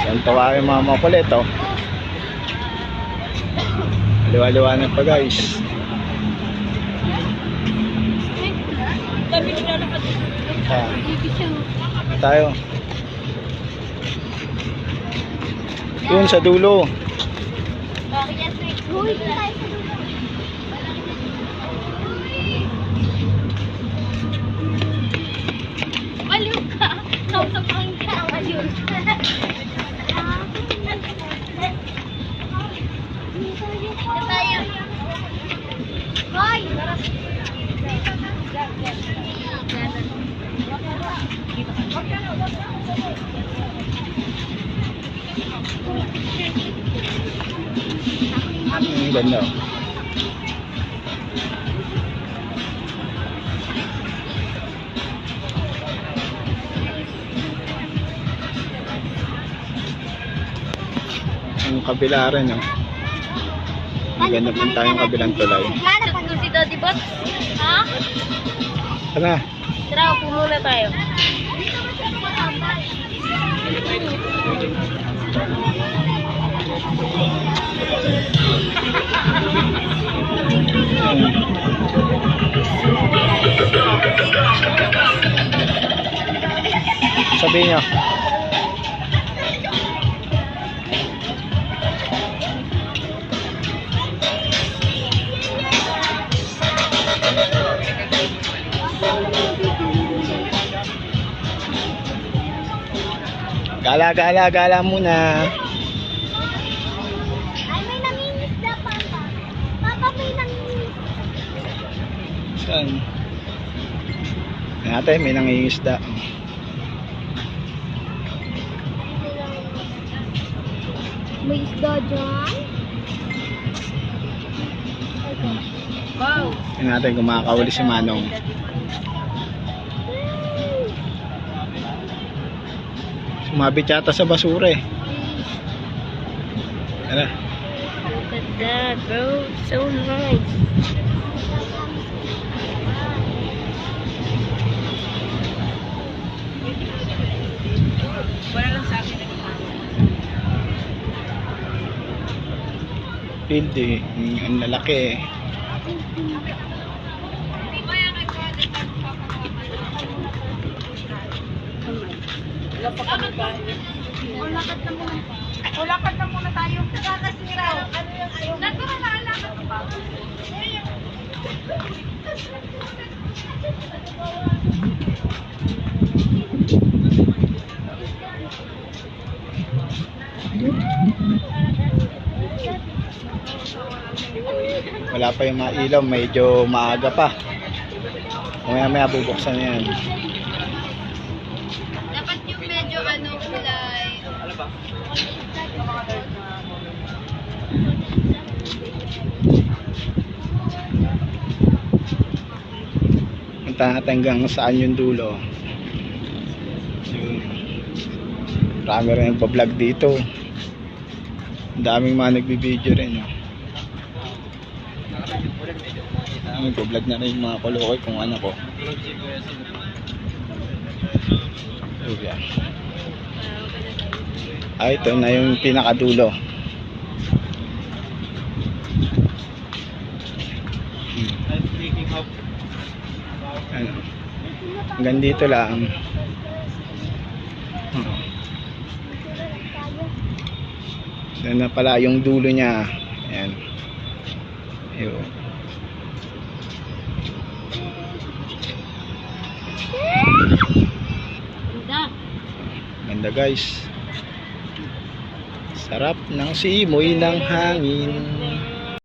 Yan tawa yung mga makulit, oh. Liwa-liwanag pa, guys. Tayo. Yun sa dulo. Aliw ka. Nausapang ka. Aliw ka. Tayo. Hoy! Ang ganda, oh. Ang kabila rin, oh. Ang ganda po tayong kabilang tulay. Nagkakot ko si Daddy Bot. Ha? Tara. Tara, upo muna tayo. Sabihin nyo. Gala muna. Ay, may nangingisda, Papa. Papa, may nangingisda. Saan? Yan ate, may nangingisda. May isda dyan? Wow. Yan natin kumakawali si Manong. Sumabit yata sa basura eh. Ano? Look at that, bro. So nice. Wala lang sa akin. Hindi. Ang lalaki eh. Lakad na muna tayo. Kakasira. Ano yung ayaw? Nagkakalakad pa. Wala pa yung mga ilaw. Medyo maaga pa. Maya bubuksan yan. Dapat yung medyo kulay. Ano ba? Punta natin hanggang saan yung dulo. Yun. Marami rin nagpa-vlog dito. Ang daming mga nagbibideo rin. Nagpa-vlog na rin yung mga kolokoy kung ano ko. Yan. Ay, ito na yung pinakadulo. Ano? Hanggang dito lang. Yan na pala yung dulo niya. Ayan. Ayun. Ganda guys. Sarap ng simoy ng hangin.